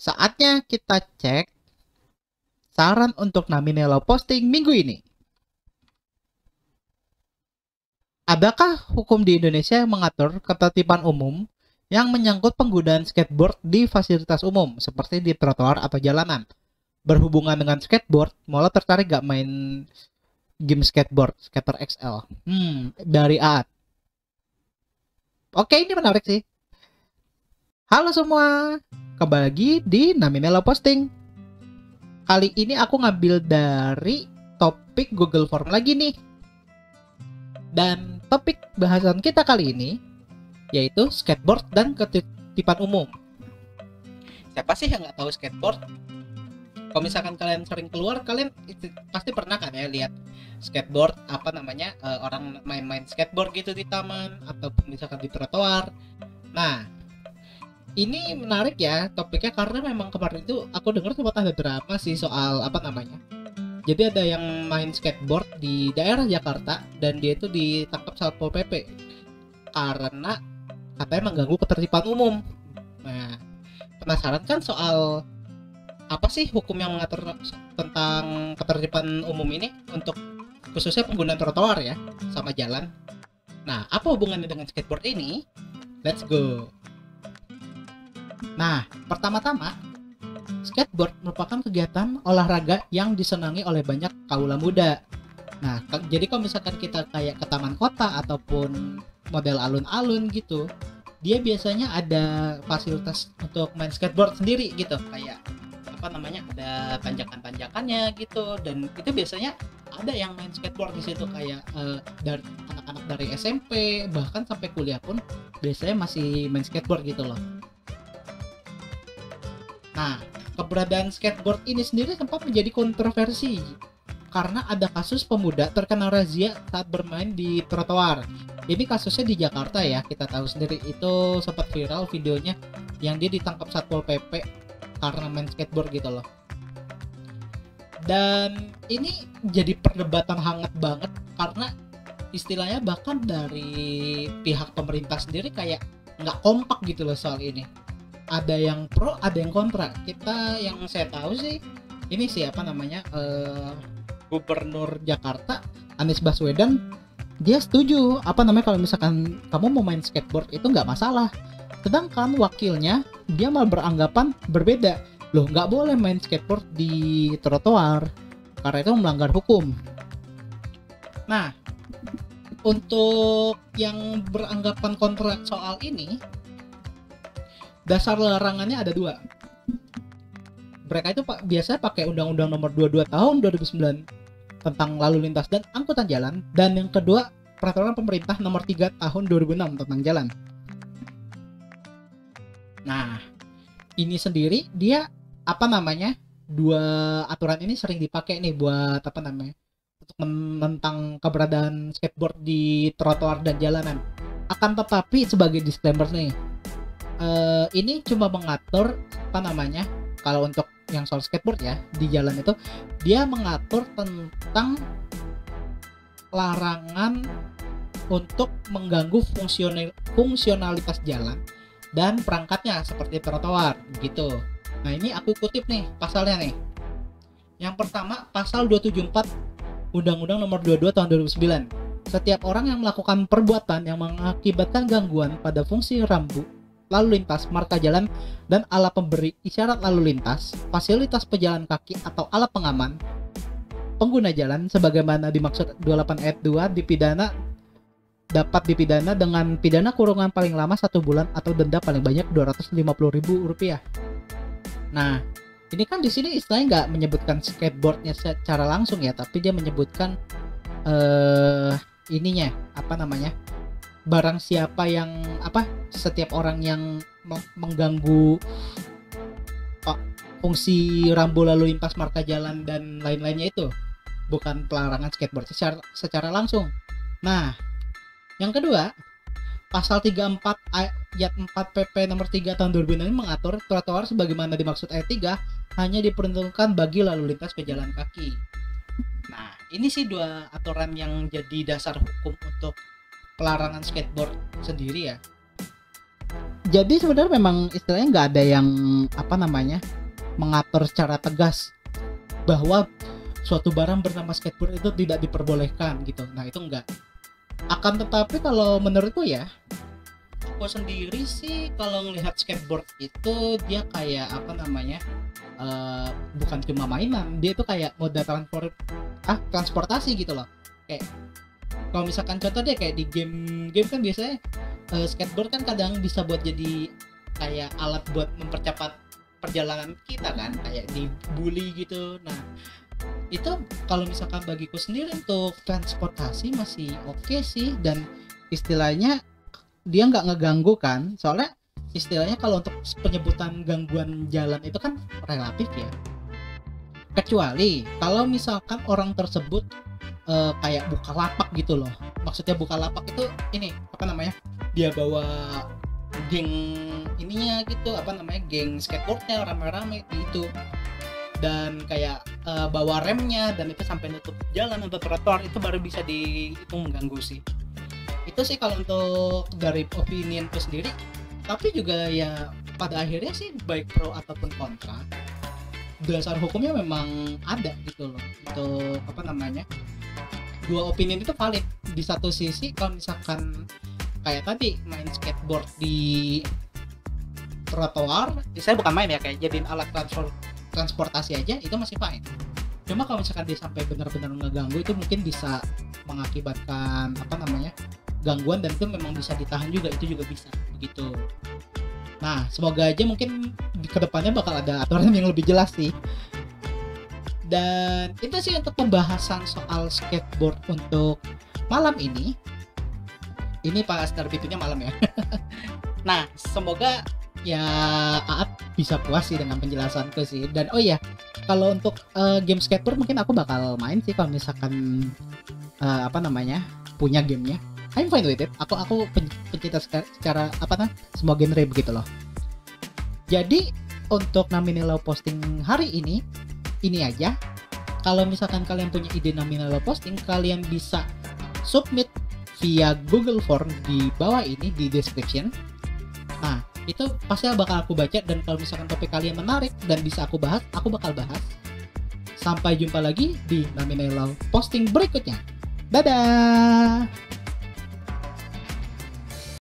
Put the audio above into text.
Saatnya kita cek saran untuk Naminello posting minggu ini. Adakah hukum di Indonesia yang mengatur ketertiban umum yang menyangkut penggunaan skateboard di fasilitas umum seperti di trotoar atau jalanan? Berhubungan dengan skateboard, Mola tertarik gak main game skateboard, Skater XL? Dari Aat. Oke, ini menarik sih. Halo semua, kembali lagi di Naminello Posting. Kali ini aku ngambil dari topik Google Form lagi nih. Dan topik bahasan kita kali ini yaitu skateboard dan ketertiban umum. Siapa sih yang nggak tahu skateboard? Kalau misalkan kalian sering keluar, kalian pasti pernah kan ya lihat skateboard orang main-main skateboard gitu di taman ataupun misalkan di trotoar. Nah, ini menarik ya topiknya karena memang kemarin itu aku dengar sempat ada drama sih soal jadi ada yang main skateboard di daerah Jakarta dan dia itu ditangkap Satpol PP karena katanya mengganggu ketertiban umum. Nah, penasaran kan soal apa sih hukum yang mengatur tentang ketertiban umum ini untuk khususnya pengguna trotoar ya sama jalan. Nah, apa hubungannya dengan skateboard ini? Let's go. Nah, pertama-tama, skateboard merupakan kegiatan olahraga yang disenangi oleh banyak kaula muda. Nah, jadi kalau misalkan kita kayak ke taman kota ataupun model alun-alun gitu, dia biasanya ada fasilitas untuk main skateboard sendiri gitu, kayak ada tanjakan-tanjakannya gitu, dan itu biasanya ada yang main skateboard di situ kayak dari anak-anak dari SMP bahkan sampai kuliah pun biasanya masih main skateboard gitu loh. Nah, keberadaan skateboard ini sendiri sempat menjadi kontroversi karena ada kasus pemuda terkena razia saat bermain di trotoar. Ini kasusnya di Jakarta ya, kita tahu sendiri, itu sempat viral videonya yang dia ditangkap Satpol PP karena main skateboard gitu loh. Dan ini jadi perdebatan hangat banget karena istilahnya bahkan dari pihak pemerintah sendiri kayak nggak kompak gitu loh soal ini. Ada yang pro, ada yang kontra. Kita yang saya tahu sih ini Gubernur Jakarta Anies Baswedan, dia setuju kalau misalkan kamu mau main skateboard itu nggak masalah. Sedangkan wakilnya dia malah beranggapan berbeda. Loh, nggak boleh main skateboard di trotoar karena itu melanggar hukum. Nah, untuk yang beranggapan kontra soal ini, dasar larangannya ada dua. Mereka itu biasanya pakai Undang-Undang Nomor 22 Tahun 2009 tentang lalu lintas dan angkutan jalan, dan yang kedua Peraturan Pemerintah Nomor 3 Tahun 2006 tentang jalan. Nah, ini sendiri dia dua aturan ini sering dipakai nih buat untuk menentang keberadaan skateboard di trotoar dan jalanan. Akan tetapi sebagai disclaimer nih, ini cuma mengatur kalau untuk yang soal skateboard ya di jalan itu dia mengatur tentang larangan untuk mengganggu fungsionalitas jalan dan perangkatnya seperti trotoar gitu. Nah, ini aku kutip nih pasalnya nih. Yang pertama, pasal 274 Undang-Undang Nomor 22 Tahun 2009. Setiap orang yang melakukan perbuatan yang mengakibatkan gangguan pada fungsi rambu lalu lintas, marka jalan, dan alat pemberi isyarat lalu lintas, fasilitas pejalan kaki atau alat pengaman pengguna jalan sebagaimana dimaksud 28 ayat 2 dapat dipidana dengan pidana kurungan paling lama 1 bulan atau denda paling banyak Rp250.000. Nah, ini kan di sini istilahnya nggak menyebutkan skateboardnya secara langsung ya, tapi dia menyebutkan barang siapa yang setiap orang yang mengganggu fungsi rambu lalu lintas, marka jalan dan lain-lainnya itu, bukan pelarangan skateboard secara langsung. Nah, yang kedua, pasal 34 ayat 4 PP nomor 3 tahun 2006 mengatur trotoar sebagaimana dimaksud ayat 3 hanya diperuntukkan bagi lalu lintas pejalan kaki. Nah, ini sih dua aturan yang jadi dasar hukum untuk pelarangan skateboard sendiri ya. Jadi sebenarnya memang istilahnya nggak ada yang apa namanya mengatur secara tegas bahwa suatu barang bernama skateboard itu tidak diperbolehkan gitu. Nah itu enggak. Akan tetapi kalau menurutku ya, aku sendiri sih kalau ngelihat skateboard itu dia kayak apa namanya, bukan cuma mainan, dia itu kayak moda transportasi gitu loh. Kayak kalau misalkan contoh deh kayak di game kan biasanya skateboard kan kadang bisa buat jadi kayak alat buat mempercepat perjalanan kita kan, kayak di bully gitu. Nah itu kalau misalkan bagiku sendiri untuk transportasi masih oke sih, dan istilahnya dia nggak ngeganggu kan, soalnya istilahnya kalau untuk penyebutan gangguan jalan itu kan relatif ya, kecuali kalau misalkan orang tersebut kayak buka lapak gitu loh. Maksudnya buka lapak itu ini apa namanya, dia bawa geng ininya gitu, apa namanya, geng skateboardnya rame-rame gitu, dan kayak bawa remnya dan itu sampai nutup jalan untuk trotoar, itu baru bisa dihitung mengganggu sih. Itu sih kalau untuk dari opinionku sendiri. Tapi juga ya pada akhirnya sih baik pro ataupun kontra, dasar hukumnya memang ada gitu loh. Untuk apa namanya, dua opinion itu valid. Di satu sisi kalau misalkan kayak tadi main skateboard di trotoar, saya bukan main ya, kayak jadiin alat transportasi aja, itu masih fine. Cuma kalau misalkan dia sampai benar-benar ngeganggu, itu mungkin bisa mengakibatkan apa namanya, gangguan, dan itu memang bisa ditahan juga, itu juga bisa begitu. Nah semoga aja mungkin di kedepannya bakal ada aturan yang lebih jelas sih. Dan itu sih untuk pembahasan soal skateboard untuk malam ini. Ini pas terbitnya malam ya. Nah semoga ya Aat bisa puas sih dengan penjelasanku sih. Dan oh iya, kalau untuk game skateboard mungkin aku bakal main sih kalau misalkan apa namanya, punya gamenya. I'm fine with it. Aku pencinta secara apa namanya, semua genre begitu loh. Jadi untuk Naminelau posting hari ini aja. Kalau misalkan kalian punya ide Naminelau posting, kalian bisa submit via Google Form di bawah ini di description. Nah itu pasti bakal aku baca, dan kalau misalkan topik kalian menarik dan bisa aku bahas, aku bakal bahas. Sampai jumpa lagi di Naminelau posting berikutnya. Dadah.